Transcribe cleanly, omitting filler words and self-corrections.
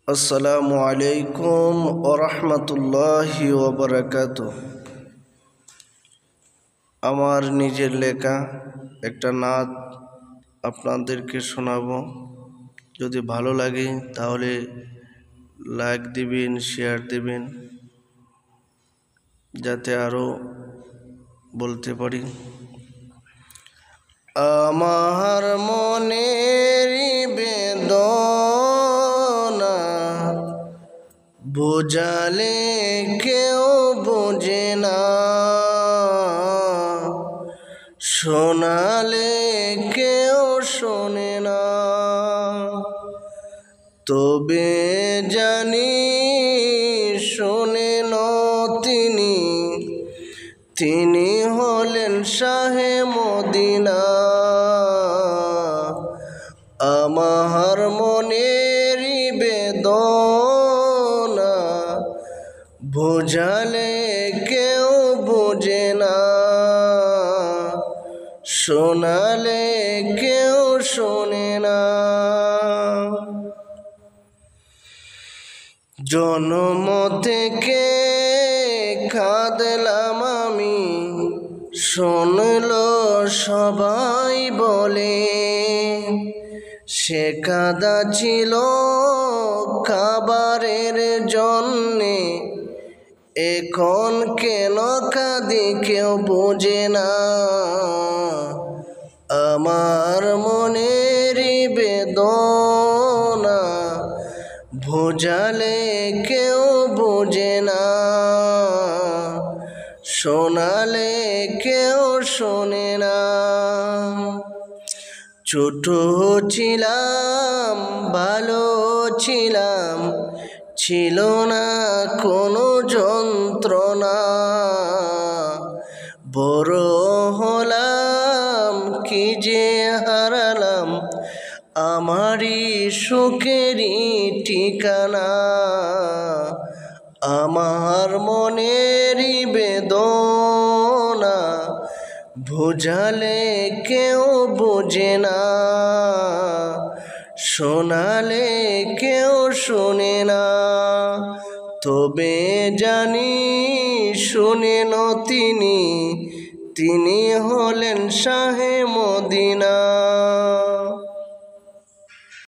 আসসালামু আলাইকুম ওয়া রাহমাতুল্লাহি ওয়া বারাকাতুহু। আমার নিজের লেখা একটা নাত আপনাদেরকে শোনাবো। যদি ভালো লাগে তাহলে লাইক দিবেন, শেয়ার দিবেন, যাতে আরো বলতে পারি। আমার মনের বেদনা বোঝালে কেউ বোঝে না, শোনালে কেউ শোনে না। তবে জানি শোনেন তিনি, তিনি হলেন শাহে মদিনা। আমার মনের বেদনা বোঝালে কেউ বোঝে না, শোনালে কেউ শোনে না। জন্ম থেকে কাঁদলাম আমি, শুনলো সবাই বলে, সে কাঁদা ছিল খাবারের জন্যে। এখন কেন কাঁদি কেউ বোঝে না। আমার মনের বেদনা বোঝালে কেউ বোঝে না, শোনালে কেউ শোনে না। ছোট ছিলাম, ভালো ছিলাম, ছিল না কোনো যন্ত্রণা। বড় হলাম কি যে হারালাম, আমারই সুখেরই ঠিকানা। আমার মনের বেদনা বোঝালে কেউ বোঝে না, শোনালে কেউ শোনে না। তবে জানি শোনেন তিনি, তিনি হলেন শাহে মদিনা।